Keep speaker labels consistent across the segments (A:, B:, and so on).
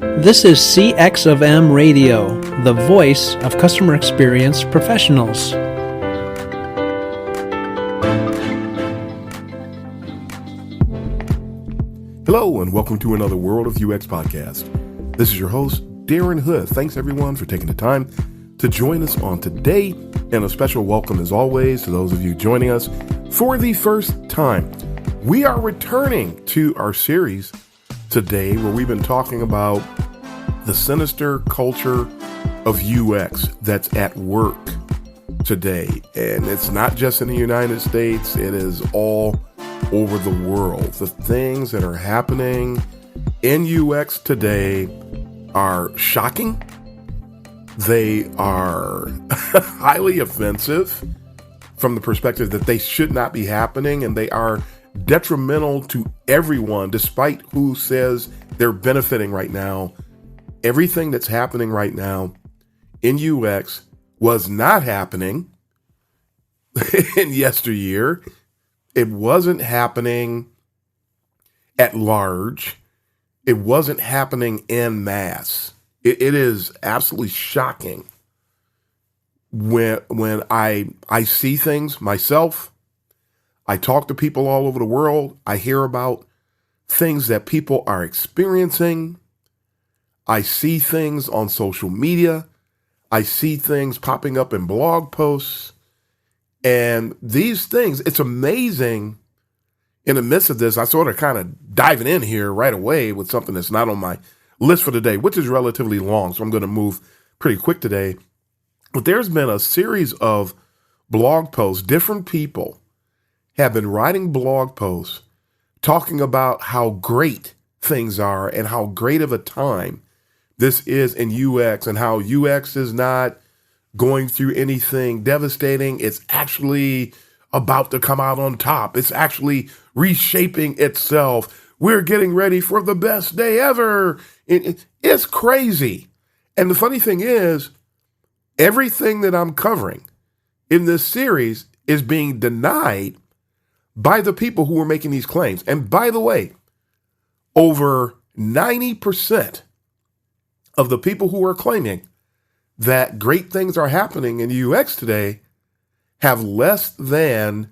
A: This is CX of M Radio, the voice of customer experience professionals.
B: Hello, and welcome to another World of UX podcast. This is your host, Darren Hood. Thanks, everyone, for taking the time to join us on today, and a special welcome, as always, to those of you joining us for the first time. We are returning to our series today where we've been talking about the sinister culture of UX that's at work today. And it's not just in the United States, it is all over the world. The things that are happening in UX today are shocking. They are highly offensive from the perspective that they should not be happening, and they are detrimental to everyone, despite who says they're benefiting right now. Everything that's happening right now in UX was not happening in yesteryear. It wasn't happening at large. It wasn't happening en masse. It is absolutely shocking when I see things myself. I talk to people all over the world. I hear about things that people are experiencing. I see things on social media. I see things popping up in blog posts. And these things, it's amazing. In the midst of this, I sort of kind of diving in here right away with something that's not on my list for today, which is relatively long. So I'm going to move pretty quick today. But there's been a series of blog posts. Different people have been writing blog posts talking about how great things are and how great of a time this is in UX, and how UX is not going through anything devastating. It's actually about to come out on top. It's actually reshaping itself. We're getting ready for the best day ever. It's crazy. And the funny thing is, everything that I'm covering in this series is being denied by the people who are making these claims. And by the way, over 90% of the people who are claiming that great things are happening in UX today have less than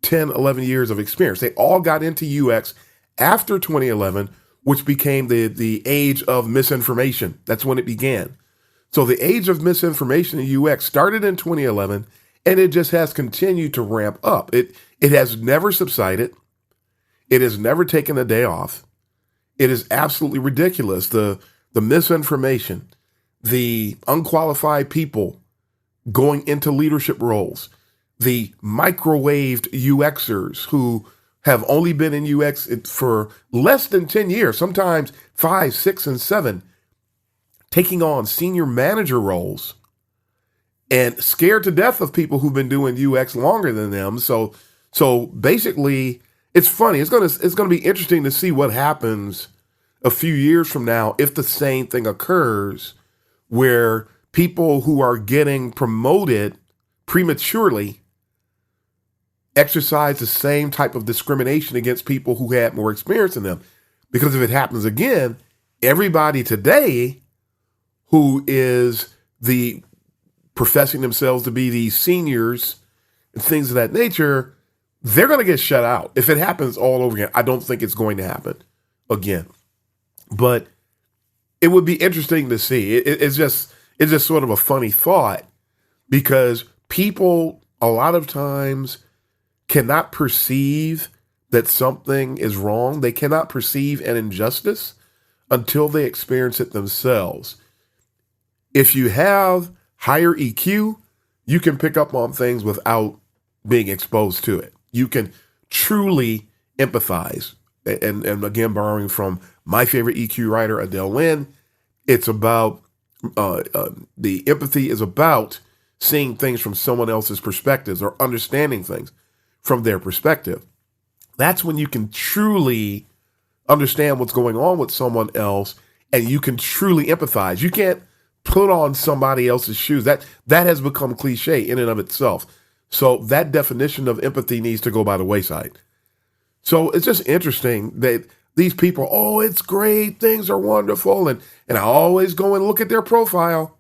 B: 10, 11 years of experience. They all got into UX after 2011, which became the age of misinformation. That's when it began. So the age of misinformation in UX started in 2011, and it just has continued to ramp up. It has never subsided. It has never taken a day off. It is absolutely ridiculous. The misinformation, the unqualified people going into leadership roles, the microwaved UXers who have only been in UX for less than 10 years, sometimes 5, 6, and 7, taking on senior manager roles and scared to death of people who've been doing UX longer than them. So basically, it's funny. It's gonna be interesting to see what happens a few years from now if the same thing occurs, where people who are getting promoted prematurely exercise the same type of discrimination against people who had more experience than them. Because if it happens again, everybody today who is professing themselves to be the seniors and things of that nature, they're going to get shut out. If it happens all over again, I don't think it's going to happen again. But it would be interesting to see. It's just sort of a funny thought, because people a lot of times cannot perceive that something is wrong. They cannot perceive an injustice until they experience it themselves. If you have higher EQ, you can pick up on things without being exposed to it. You can truly empathize. And again, borrowing from my favorite EQ writer, Adele Lynn, it's about the empathy is about seeing things from someone else's perspectives or understanding things from their perspective. That's when you can truly understand what's going on with someone else, and you can truly empathize. You can't put on somebody else's shoes. That has become cliche in and of itself. So that definition of empathy needs to go by the wayside. So it's just interesting that these people, oh, it's great, things are wonderful. And I always go and look at their profile.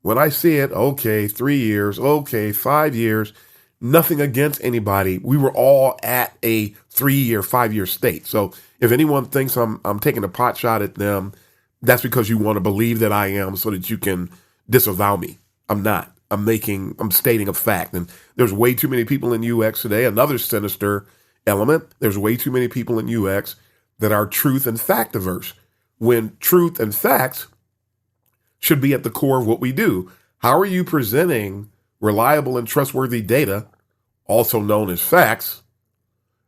B: When I see it, okay, 3 years, okay, 5 years, nothing against anybody. We were all at a 3-year, 5-year state. So if anyone thinks I'm taking a pot shot at them, that's because you want to believe that I am so that you can disavow me. I'm not. I'm stating a fact. And there's way too many people in UX today. Another sinister element. There's way too many people in UX that are truth and fact averse, when truth and facts should be at the core of what we do. How are you presenting reliable and trustworthy data, also known as facts?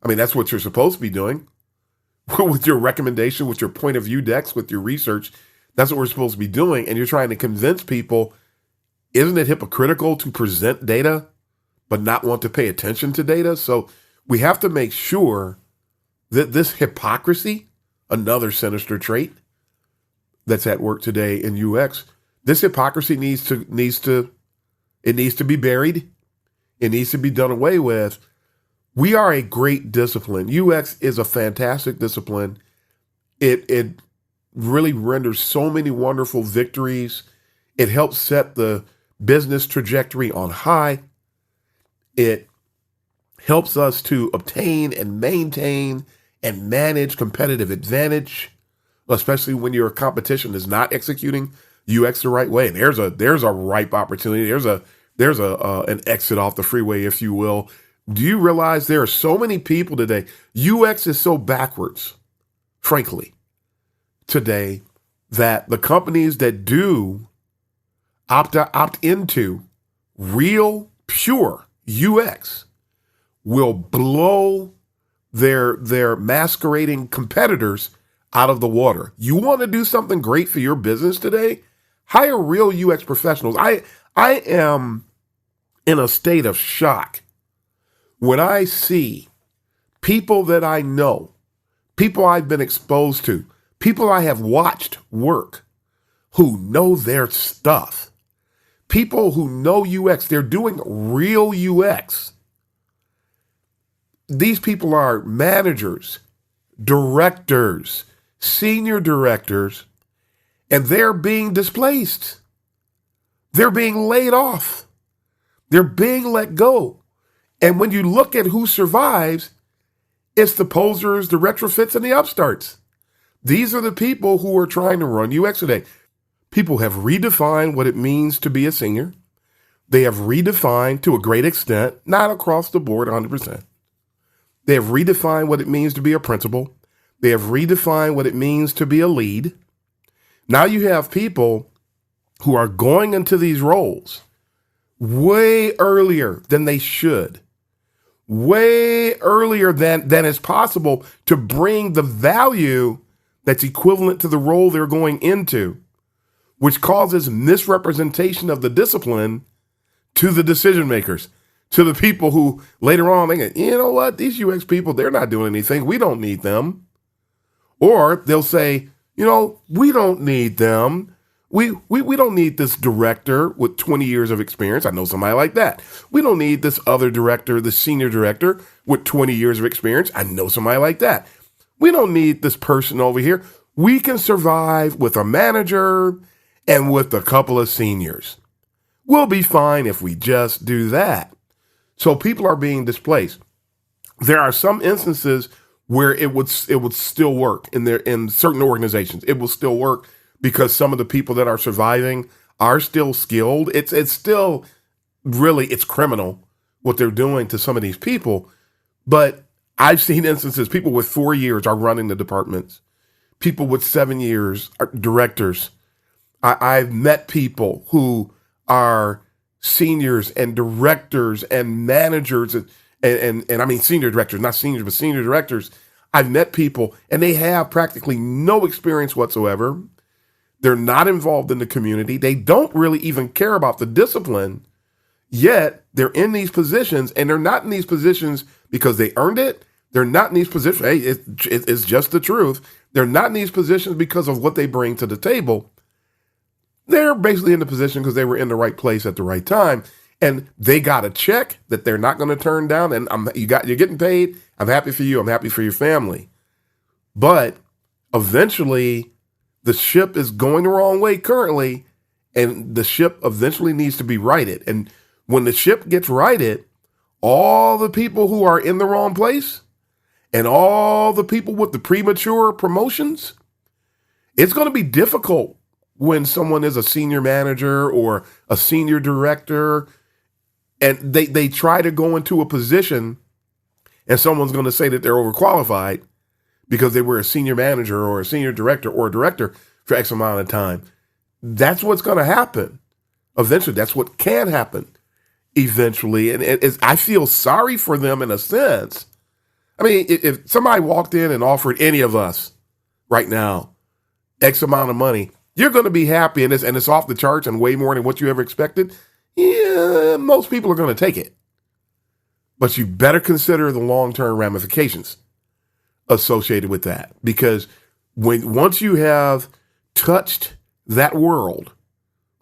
B: I mean, that's what you're supposed to be doing with your recommendation, with your point of view decks, with your research. That's what we're supposed to be doing. And you're trying to convince people, isn't it hypocritical to present data but not want to pay attention to data? So we have to make sure that this hypocrisy, another sinister trait that's at work today in UX, this hypocrisy needs to be buried. It needs to be done away with. We are a great discipline. UX is a fantastic discipline. It really renders so many wonderful victories. It helps set the business trajectory on high. It helps us to obtain and maintain and manage competitive advantage, especially when your competition is not executing UX the right way. And there's a ripe opportunity. There's an exit off the freeway, if you will. Do you realize there are so many people today? UX is so backwards, frankly, today, that the companies that do opt into real, pure UX will blow their masquerading competitors out of the water. You want to do something great for your business today? Hire real UX professionals. I am in a state of shock when I see people that I know, people I've been exposed to, people I have watched work, who know their stuff, people who know UX, they're doing real UX. These people are managers, directors, senior directors, and they're being displaced. They're being laid off. They're being let go. And when you look at who survives, it's the posers, the retrofits, and the upstarts. These are the people who are trying to run UX today. People have redefined what it means to be a senior. They have redefined to a great extent, not across the board 100%. They have redefined what it means to be a principal. They have redefined what it means to be a lead. Now you have people who are going into these roles way earlier than they should, way earlier than is possible to bring the value that's equivalent to the role they're going into, which causes misrepresentation of the discipline to the decision makers, to the people who later on think, you know what, these UX people, they're not doing anything. We don't need them. Or they'll say, you know, we don't need them. We don't need this director with 20 years of experience. I know somebody like that. We don't need this other director, the senior director with 20 years of experience. I know somebody like that. We don't need this person over here. We can survive with a manager and with a couple of seniors. We'll be fine if we just do that. So people are being displaced. There are some instances where it would still work in certain organizations. It will still work because some of the people that are surviving are still skilled. It's still really, it's criminal what they're doing to some of these people. But I've seen instances, people with 4 years are running the departments. People with 7 years are directors. I've met people who are seniors and directors and managers and I mean senior directors, not seniors, but senior directors. I've met people and they have practically no experience whatsoever. They're not involved in the community. They don't really even care about the discipline, yet they're in these positions, and they're not in these positions because they earned it. They're not in these positions. Hey, it's just the truth. They're not in these positions because of what they bring to the table. They're basically in the position because they were in the right place at the right time, and they got a check that they're not going to turn down. And you're getting paid. I'm happy for you. I'm happy for your family. But eventually the ship is going the wrong way currently, and the ship eventually needs to be righted. And when the ship gets righted, all the people who are in the wrong place and all the people with the premature promotions, it's going to be difficult when someone is a senior manager or a senior director and they try to go into a position and someone's going to say that they're overqualified because they were a senior manager or a senior director or a director for X amount of time. That's what's going to happen eventually. That's what can happen eventually. And I feel sorry for them in a sense. I mean, if somebody walked in and offered any of us right now X amount of money, you're going to be happy, and it's off the charts and way more than what you ever expected. Yeah, most people are going to take it. But you better consider the long-term ramifications associated with that. Because once you have touched that world,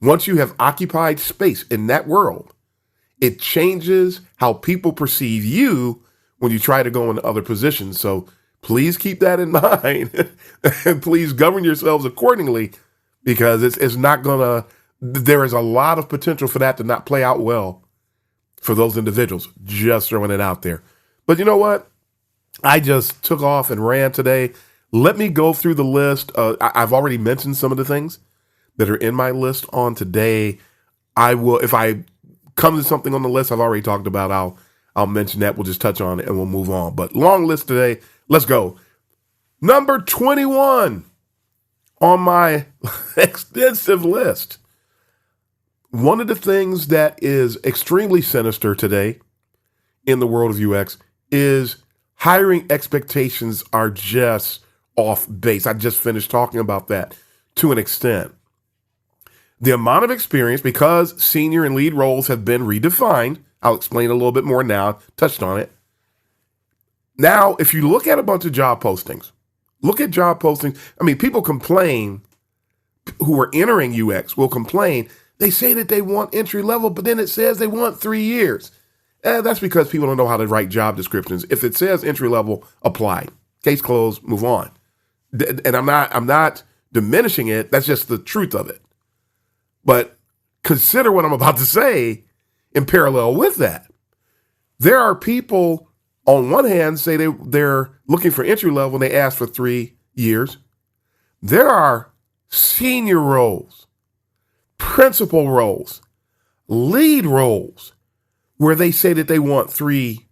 B: once you have occupied space in that world, it changes how people perceive you when you try to go into other positions. So please keep that in mind and please govern yourselves accordingly, because it's not gonna, there is a lot of potential for that to not play out well for those individuals. Just throwing it out there. But you know what? I just took off and ran today. Let me go through the list. I've already mentioned some of the things that are in my list on today. I will, if I come to something on the list I've already talked about, I'll mention that. We'll just touch on it and we'll move on. But long list today. Let's go. Number 21 on my extensive list. One of the things that is extremely sinister today in the world of UX is hiring expectations are just off base. I just finished talking about that to an extent. The amount of experience, because senior and lead roles have been redefined, I'll explain a little bit more now, touched on it. Now, if you look at a bunch of job postings, I mean, people complain, who are entering UX will complain. They say that they want entry level, but then it says they want 3 years. That's because people don't know how to write job descriptions. If it says entry level, apply. Case closed, move on. And I'm not diminishing it. That's just the truth of it. But consider what I'm about to say in parallel with that. There are people on one hand say they're looking for entry level and they ask for 3 years. There are senior roles, principal roles, lead roles where they say that they want 3,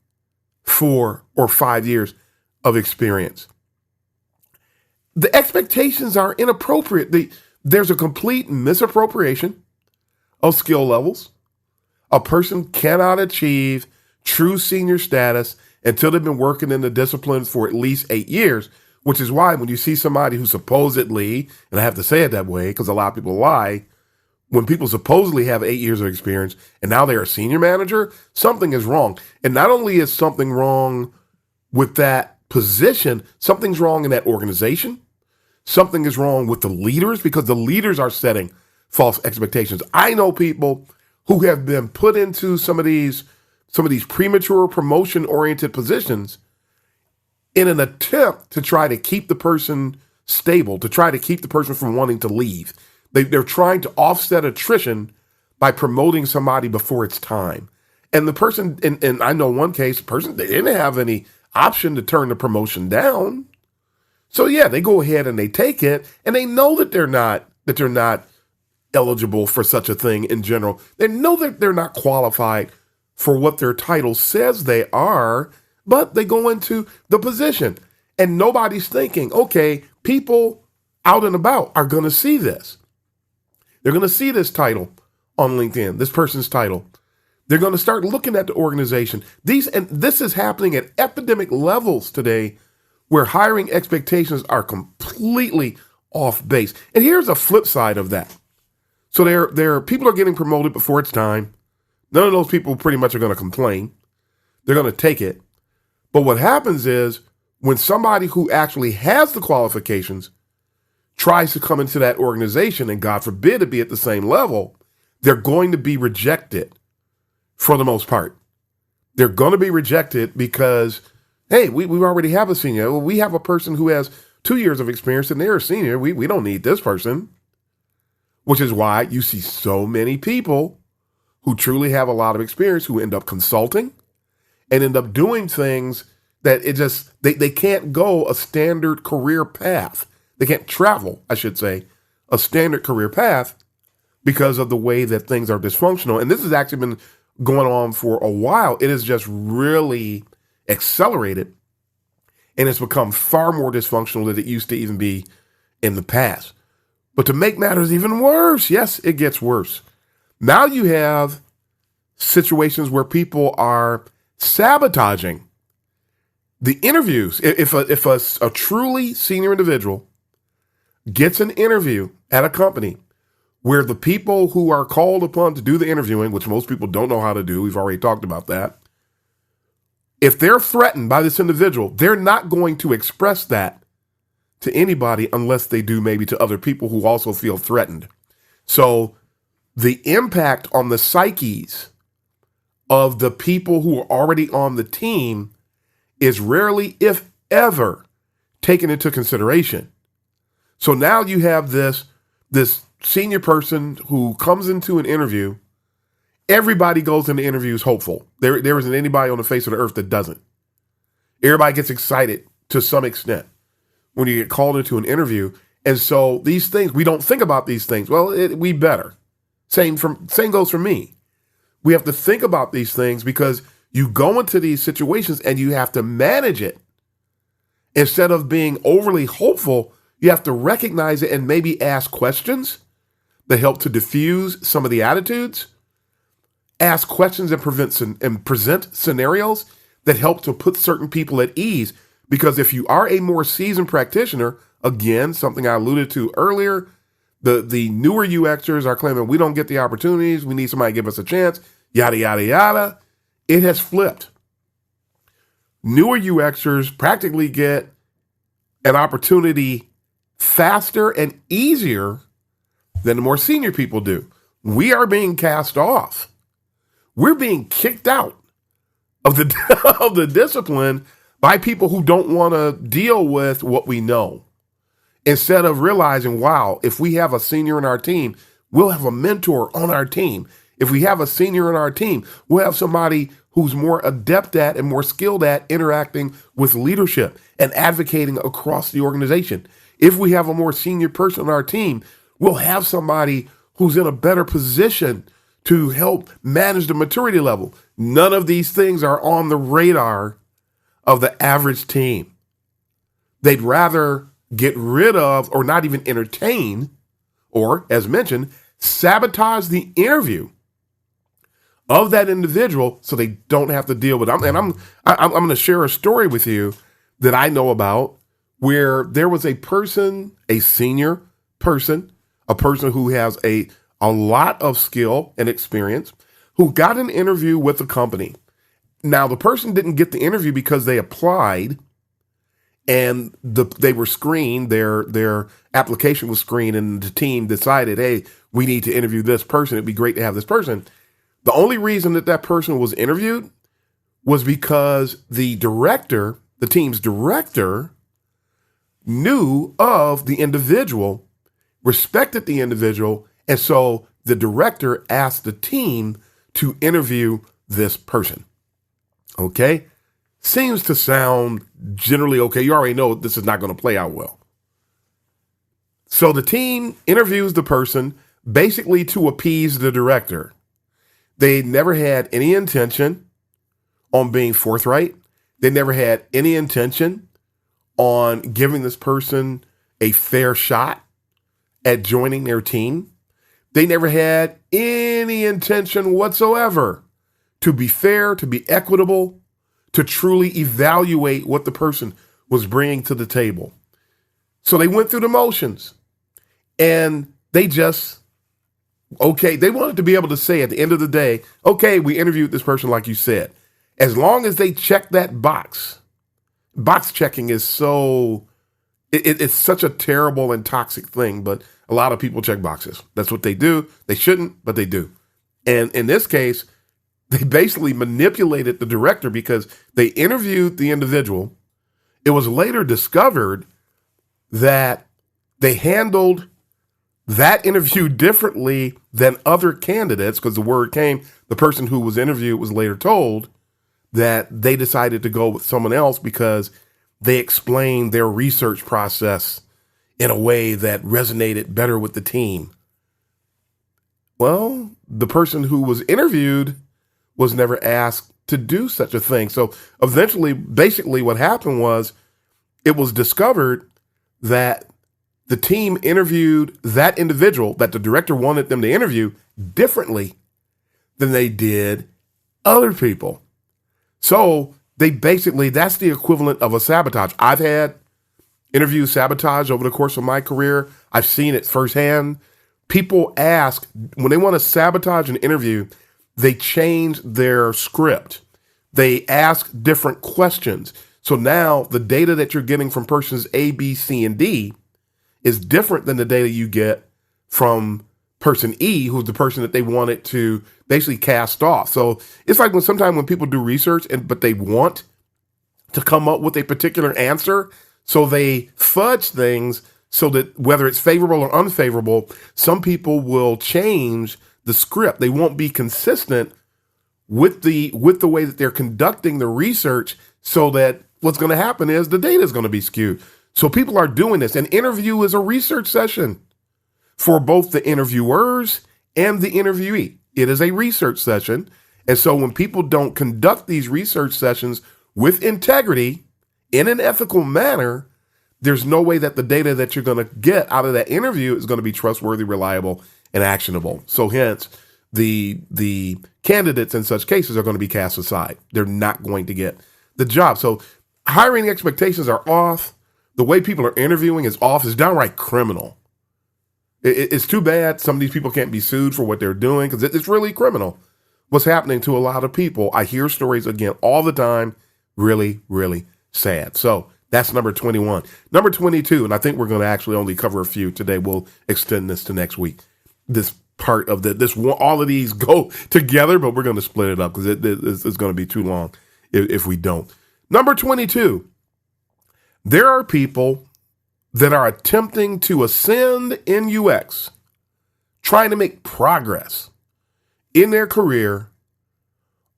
B: 4, or 5 years of experience. The expectations are inappropriate. There's a complete misappropriation of skill levels. A person cannot achieve true senior status until they've been working in the discipline for at least 8 years, which is why when you see somebody who supposedly, and I have to say it that way because a lot of people lie, when people supposedly have 8 years of experience and now they're a senior manager, something is wrong. And not only is something wrong with that position, something's wrong in that organization. Something is wrong with the leaders because the leaders are setting false expectations. I know people who have been put into some of these premature promotion-oriented positions in an attempt to try to keep the person stable, to try to keep the person from wanting to leave. They're trying to offset attrition by promoting somebody before it's time. And the person, and I know one case, the person, they didn't have any option to turn the promotion down. So yeah, they go ahead and they take it, and they know that they're not eligible for such a thing in general. They know that they're not qualified for what their title says they are, but they go into the position and nobody's thinking, okay, people out and about are going to see this. They're going to see this title on LinkedIn, this person's title. They're going to start looking at the organization. And this is happening at epidemic levels today, where hiring expectations are completely off base. And here's a flip side of that. So there people are getting promoted before it's time. None of those people pretty much are going to complain. They're going to take it. But what happens is when somebody who actually has the qualifications tries to come into that organization, and God forbid to be at the same level, they're going to be rejected for the most part. They're going to be rejected because, hey, we already have a senior. We have a person who has 2 years of experience and they're a senior. We don't need this person, which is why you see so many people who truly have a lot of experience who end up consulting and end up doing things that they can't go a standard career path. They can't travel, I should say, a standard career path because of the way that things are dysfunctional. And this has actually been going on for a while. It has just really accelerated and it's become far more dysfunctional than it used to even be in the past. But to make matters even worse, yes, it gets worse. Now you have situations where people are sabotaging the interviews. If a truly senior individual gets an interview at a company where the people who are called upon to do the interviewing, which most people don't know how to do, we've already talked about that. If they're threatened by this individual, they're not going to express that to anybody unless they do maybe to other people who also feel threatened. So the impact on the psyches of the people who are already on the team is rarely, if ever, taken into consideration. So now you have this senior person who comes into an interview. Everybody goes into interviews hopeful. There isn't anybody on the face of the earth that doesn't. Everybody gets excited to some extent when you get called into an interview. And so these things, we don't think about these things. Well, we better. Same goes for me. We have to think about these things because you go into these situations and you have to manage it. Instead of being overly hopeful, you have to recognize it and maybe ask questions that help to diffuse some of the attitudes. Ask questions and present scenarios that help to put certain people at ease. Because if you are a more seasoned practitioner, again, something I alluded to earlier, the newer UXers are claiming we don't get the opportunities, we need somebody to give us a chance, yada, yada, yada. It has flipped. Newer UXers practically get an opportunity faster and easier than the more senior people do. We are being cast off. We're being kicked out of the discipline by people who don't want to deal with what we know. Instead of realizing, wow, if we have a senior in our team, we'll have a mentor on our team. If we have a senior in our team, we'll have somebody who's more adept at and more skilled at interacting with leadership and advocating across the organization. If we have a more senior person on our team, we'll have somebody who's in a better position to help manage the maturity level. None of these things are on the radar of the average team. They'd rather get rid of or not even entertain, or as mentioned, sabotage the interview of that individual so they don't have to deal with it. I'm going to share a story with you that I know about where there was a person, a senior person, a person who has a lot of skill and experience, who got an interview with the company. Now, the person didn't get the interview because they applied and they were screened, their application was screened, and the team decided, hey, we need to interview this person. It'd be great to have this person. The only reason that person was interviewed was because the team's director, knew of the individual, respected the individual, and so the director asked the team to interview this person. Okay? Seems to sound generally okay. You already know this is not going to play out well. So the team interviews the person basically to appease the director. They never had any intention on being forthright. They never had any intention on giving this person a fair shot at joining their team. They never had any intention whatsoever to be fair, to be equitable, to truly evaluate what the person was bringing to the table. So they went through the motions and they wanted to be able to say at the end of the day, okay, we interviewed this person like you said. As long as they check that box checking is it's such a terrible and toxic thing, but a lot of people check boxes. That's what they do. They shouldn't, but they do. And in this case, they basically manipulated the director because they interviewed the individual. It was later discovered that they handled that interview differently than other candidates, because the word came, the person who was interviewed was later told that they decided to go with someone else because they explained their research process in a way that resonated better with the team. Well, the person who was interviewed was never asked to do such a thing. So eventually, basically what happened was it was discovered that the team interviewed that individual that the director wanted them to interview differently than they did other people. So that's the equivalent of a sabotage. I've had interview sabotage over the course of my career. I've seen it firsthand. People ask, when they want to sabotage an interview, they change their script. They ask different questions. So now the data that you're getting from persons A, B, C, and D is different than the data you get from person E, who's the person that they wanted to basically cast off. So it's like sometimes when people do research, but they want to come up with a particular answer, so they fudge things so that whether it's favorable or unfavorable, some people will change the script. They won't be consistent with the way that they're conducting the research, so that what's going to happen is the data is going to be skewed. So people are doing this. An interview is a research session for both the interviewers and the interviewee. It is a research session. And so when people don't conduct these research sessions with integrity in an ethical manner, there's no way that the data that you're going to get out of that interview is going to be trustworthy, reliable, and actionable. So hence, the candidates in such cases are going to be cast aside. They're not going to get the job. So hiring expectations are off. The way people are interviewing is off. It's downright criminal. It's too bad some of these people can't be sued for what they're doing, because it's really criminal what's happening to a lot of people. I hear stories again all the time. Really, really sad. So that's number 21. Number 22, and I think we're going to actually only cover a few today. We'll extend this to next week. This part of all of these go together, but we're going to split it up because it's going to be too long if we don't. Number 22, there are people that are attempting to ascend in UX, trying to make progress in their career,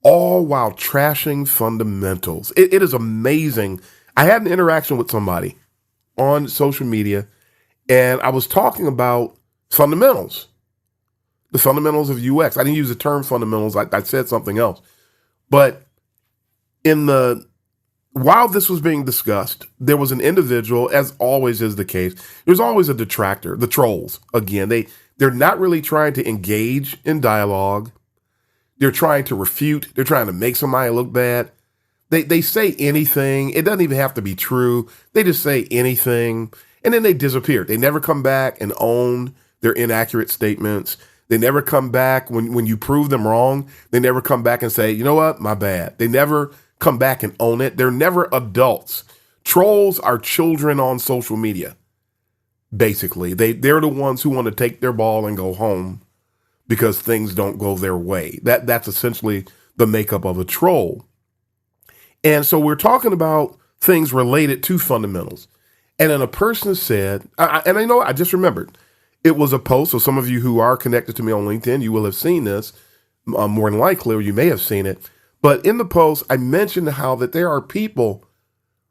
B: all while trashing fundamentals. It is amazing. I had an interaction with somebody on social media, and I was talking about fundamentals, the fundamentals of UX. I didn't use the term fundamentals. I said something else. But while this was being discussed, there was an individual, as always is the case, there's always a detractor, the trolls. Again, they're not really trying to engage in dialogue. They're trying to refute. They're trying to make somebody look bad. They say anything. It doesn't even have to be true. They just say anything, and then they disappear. They never come back and own their inaccurate statements. They never come back when you prove them wrong. They never come back and say, you know what, my bad. They never come back and own it. They're never adults. Trolls are children on social media. Basically, they're the ones who want to take their ball and go home because things don't go their way. That's essentially the makeup of a troll. And so we're talking about things related to fundamentals. And then a person said, and I know, I just remembered, it was a post. So some of you who are connected to me on LinkedIn, you will have seen this more than likely, or you may have seen it. But in the post, I mentioned how that there are people,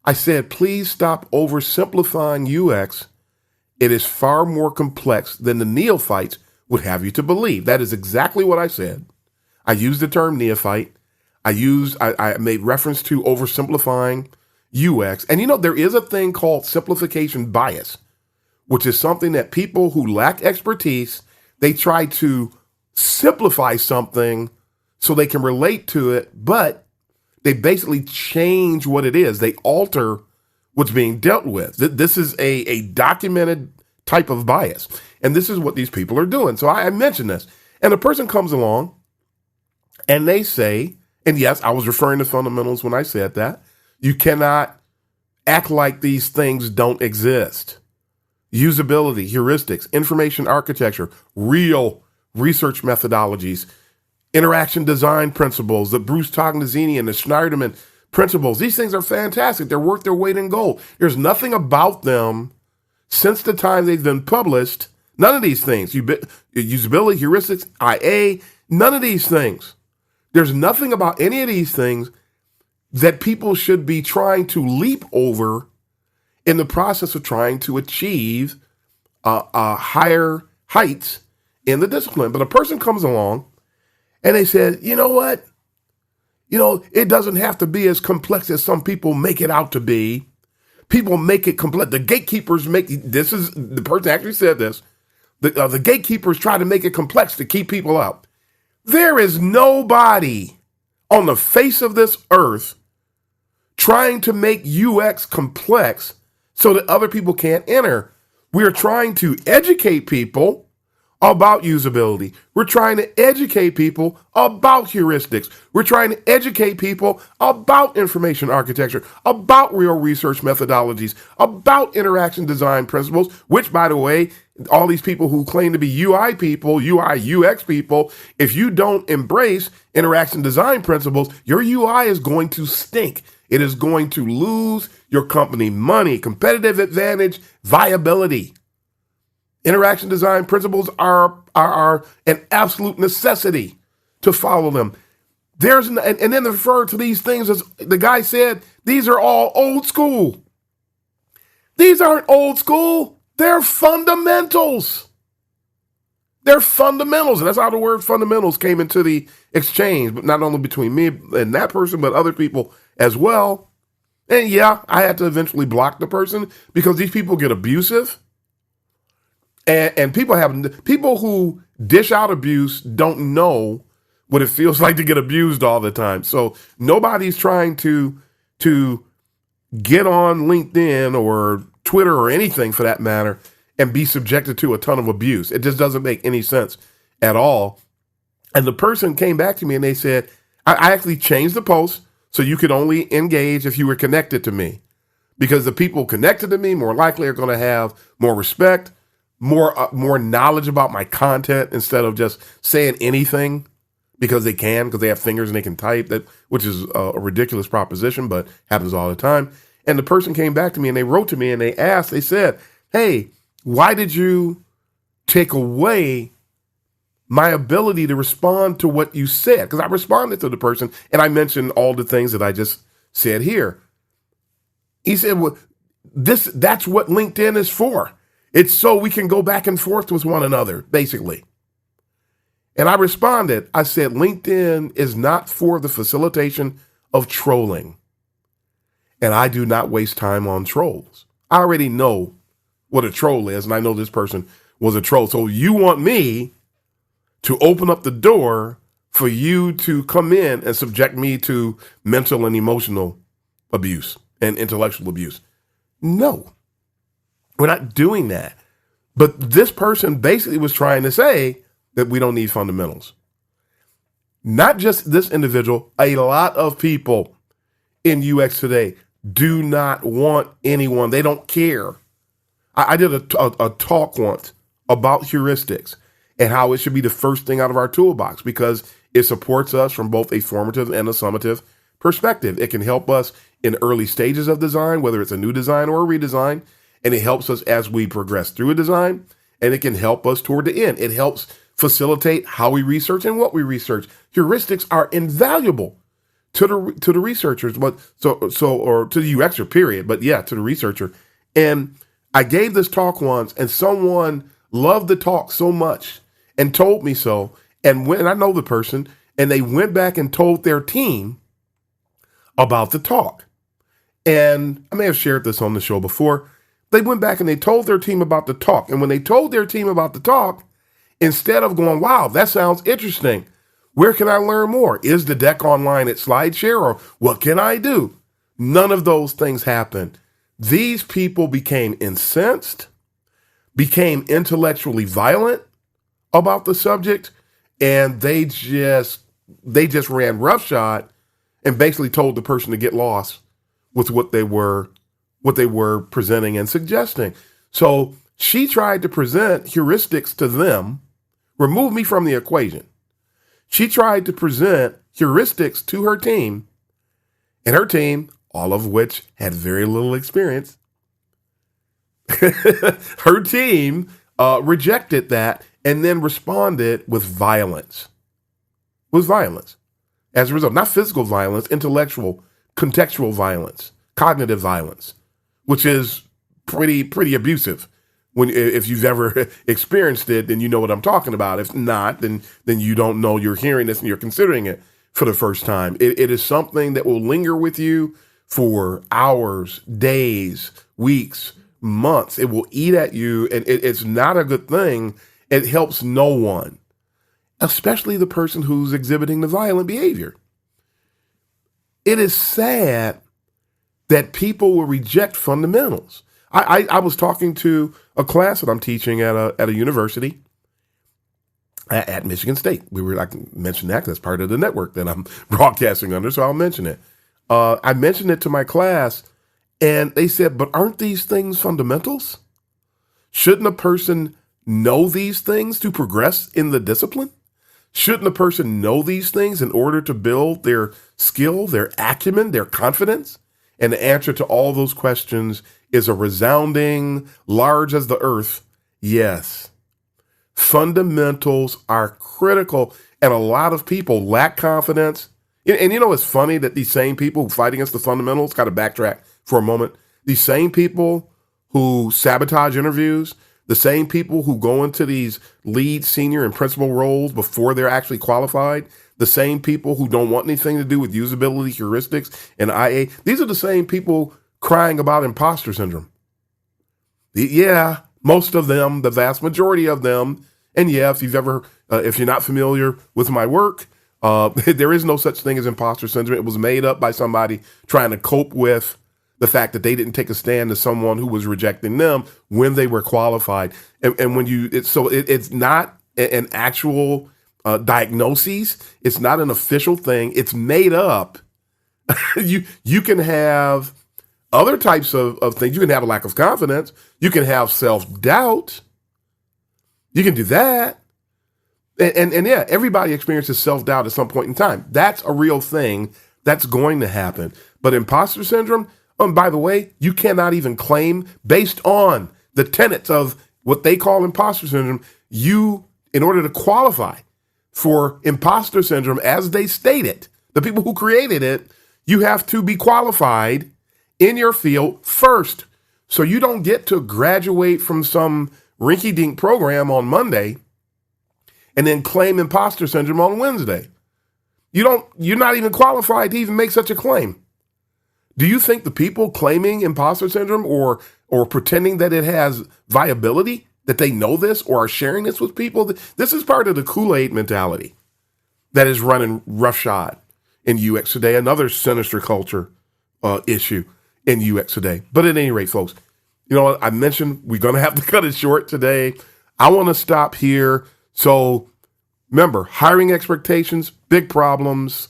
B: I said, please stop oversimplifying UX. It is far more complex than the neophytes would have you to believe. That is exactly what I said. I used the term neophyte. I made reference to oversimplifying UX. And there is a thing called simplification bias, which is something that people who lack expertise, they try to simplify something so they can relate to it, but they basically change what it is. They alter what's being dealt with. This is a documented type of bias. And this is what these people are doing. So I mentioned this. And a person comes along and they say, and yes, I was referring to fundamentals when I said that, you cannot act like these things don't exist. Usability, heuristics, information architecture, real research methodologies, interaction design principles, the Bruce Tognazini and the Schneiderman principles. These things are fantastic. They're worth their weight in gold. There's nothing about them since the time they've been published, none of these things, usability, heuristics, IA, none of these things. There's nothing about any of these things that people should be trying to leap over in the process of trying to achieve higher heights in the discipline. But a person comes along and they said, you know what? It doesn't have to be as complex as some people make it out to be. People make it complex. The gatekeepers the person actually said this. The gatekeepers try to make it complex to keep people out. There is nobody on the face of this earth trying to make UX complex so that other people can't enter. We're trying to educate people about usability. We're trying to educate people about heuristics. We're trying to educate people about information architecture, about real research methodologies, about interaction design principles, which, by the way, all these people who claim to be UI people, UI, UX people, if you don't embrace interaction design principles, your UI is going to stink. It is going to lose your company money, competitive advantage, viability. Interaction design principles are an absolute necessity to follow them. And then refer to these things as the guy said, these are all old school. These aren't old school. They're fundamentals. They're fundamentals. And that's how the word fundamentals came into the exchange, but not only between me and that person, but other people as well. And yeah, I had to eventually block the person because these people get abusive. And people who dish out abuse don't know what it feels like to get abused all the time. So nobody's trying to get on LinkedIn or Twitter or anything for that matter and be subjected to a ton of abuse. It just doesn't make any sense at all. And the person came back to me and they said, I actually changed the post so you could only engage if you were connected to me, because the people connected to me more likely are going to have more respect, more knowledge about my content instead of just saying anything because they have fingers and they can type, which is a ridiculous proposition, but happens all the time. And the person came back to me and they wrote to me and they said, hey, why did you take away my ability to respond to what you said? Because I responded to the person and I mentioned all the things that I just said here. He said, well, that's what LinkedIn is for. It's so we can go back and forth with one another, basically. And I responded, I said, LinkedIn is not for the facilitation of trolling. And I do not waste time on trolls. I already know what a troll is, and I know this person was a troll. So you want me to open up the door for you to come in and subject me to mental and emotional abuse and intellectual abuse? No. We're not doing that. But this person basically was trying to say that we don't need fundamentals. Not just this individual, a lot of people in UX today do not want anyone. They don't care. I did a talk once about heuristics and how it should be the first thing out of our toolbox because it supports us from both a formative and a summative perspective. It can help us in early stages of design, whether it's a new design or a redesign. And it helps us as we progress through a design, and it can help us toward the end. It helps facilitate how we research and what we research. Heuristics are invaluable to the researchers, or to the UXer period, but yeah, to the researcher. And I gave this talk once, and someone loved the talk so much and told me so. And I know the person, and they went back and told their team about the talk. And I may have shared this on the show before. They went back and they told their team about the talk. And when they told their team about the talk, instead of going, wow, that sounds interesting. Where can I learn more? Is the deck online at SlideShare, or what can I do? None of those things happened. These people became incensed, became intellectually violent about the subject, and they just ran roughshod and basically told the person to get lost with what they were presenting and suggesting. So she tried to present heuristics to them, remove me from the equation. She tried to present heuristics to her team, and her team, all of which had very little experience, her team rejected that and then responded with violence. As a result, not physical violence, intellectual, contextual violence, cognitive violence, which is pretty abusive. If you've ever experienced it, then you know what I'm talking about. If not, then you don't know you're hearing this and you're considering it for the first time. It is something that will linger with you for hours, days, weeks, months. It will eat at you, and it's not a good thing. It helps no one, especially the person who's exhibiting the violent behavior. It is sad that people will reject fundamentals. I was talking to a class that I'm teaching at a university at Michigan State. I can mention that because that's part of the network that I'm broadcasting under, so I'll mention it. I mentioned it to my class, and they said, but aren't these things fundamentals? Shouldn't a person know these things to progress in the discipline? Shouldn't a person know these things in order to build their skill, their acumen, their confidence? And the answer to all those questions is a resounding, large as the earth, yes. Fundamentals are critical, and a lot of people lack confidence. And you know, it's funny that these same people who fight against the fundamentals, got to backtrack for a moment, these same people who sabotage interviews, the same people who go into these lead, senior, and principal roles before they're actually qualified, the same people who don't want anything to do with usability heuristics and IA, these are the same people crying about imposter syndrome. Yeah, most of them, the vast majority of them, and yeah, if you're not familiar with my work, there is no such thing as imposter syndrome. It was made up by somebody trying to cope with the fact that they didn't take a stand to someone who was rejecting them when they were qualified. And when it's not an actual diagnosis. It's not an official thing. It's made up. You can have other types of things. You can have a lack of confidence. You can have self-doubt. You can do that. And yeah, everybody experiences self-doubt at some point in time. That's a real thing. That's going to happen. But imposter syndrome, by the way, you cannot even claim based on the tenets of what they call imposter syndrome. In order to qualify for imposter syndrome, as they state it, the people who created it, you have to be qualified in your field first. So you don't get to graduate from some rinky-dink program on Monday and then claim imposter syndrome on Wednesday. You're not even qualified to even make such a claim. Do you think the people claiming imposter syndrome or pretending that it has viability, that they know this or are sharing this with people? This is part of the Kool-Aid mentality that is running roughshod in UX today, another sinister culture issue in UX today. But at any rate, folks, you know what? I mentioned we're going to have to cut it short today. I want to stop here. So remember, hiring expectations, big problems.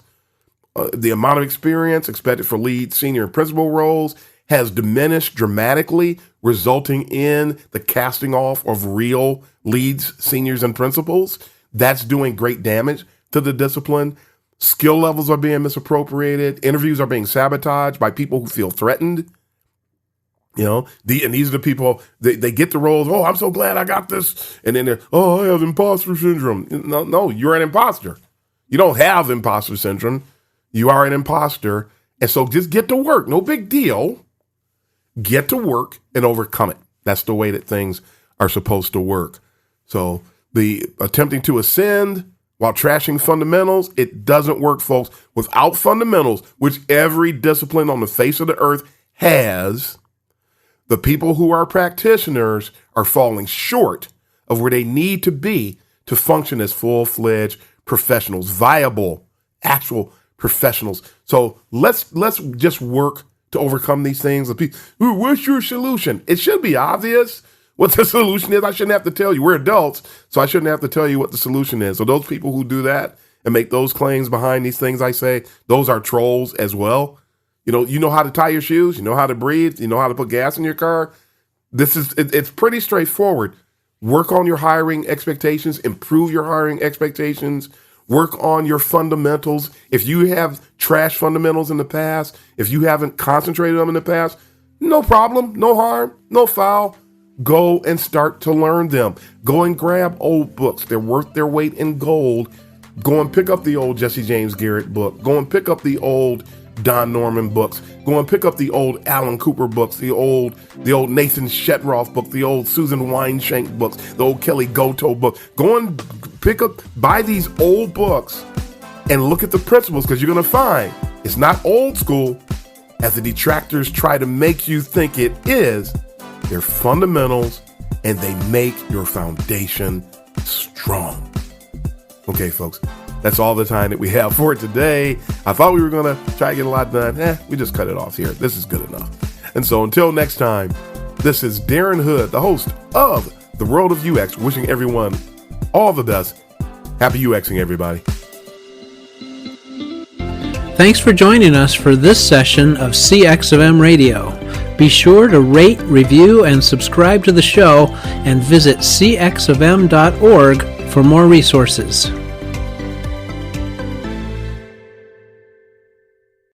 B: The amount of experience expected for lead, senior, and principal roles has diminished dramatically, resulting in the casting off of real leads, seniors, and principals. That's doing great damage to the discipline. Skill levels are being misappropriated. Interviews are being sabotaged by people who feel threatened. You know, and these are the people, they get the roles. Oh, I'm so glad I got this. And then I have imposter syndrome. No, you're an imposter. You don't have imposter syndrome. You are an imposter. And so just get to work. No big deal. Get to work and overcome it. That's the way that things are supposed to work. So the attempting to ascend while trashing fundamentals, it doesn't work, folks. Without fundamentals, which every discipline on the face of the earth has, the people who are practitioners are falling short of where they need to be to function as full-fledged professionals, viable, actual professionals. So let's just work to overcome these things. What's your solution? It should be obvious what the solution is. I shouldn't have to tell you. We're adults, so I shouldn't have to tell you what the solution is. So those people who do that and make those claims behind these things I say, those are trolls as well. You know how to tie your shoes, you know how to breathe, you know how to put gas in your car. It's pretty straightforward. Work on your hiring expectations, improve your hiring expectations, work on your fundamentals. If you have trash fundamentals in the past, if you haven't concentrated on them in the past, no problem, no harm, no foul. go and start to learn them. Go and grab old books. They're worth their weight in gold. Go and pick up the old Jesse James Garrett book. Go and pick up the old Don Norman books. Go and pick up the old Alan Cooper books, the old Nathan Shetroff book, the old Susan Weinschenk books, the old Kelly Goto book. Go and buy these old books and look at the principles, because you're going to find it's not old school as the detractors try to make you think it is. They're fundamentals, and they make your foundation strong. Okay, folks, that's all the time that we have for today. I thought we were going to try to get a lot done. We just cut it off here. This is good enough. And so until next time, this is Darren Hood, the host of The World of UX, wishing everyone all the best. Happy UXing, everybody.
A: Thanks for joining us for this session of CX of M Radio. Be sure to rate, review, and subscribe to the show, and visit cxofm.org for more resources.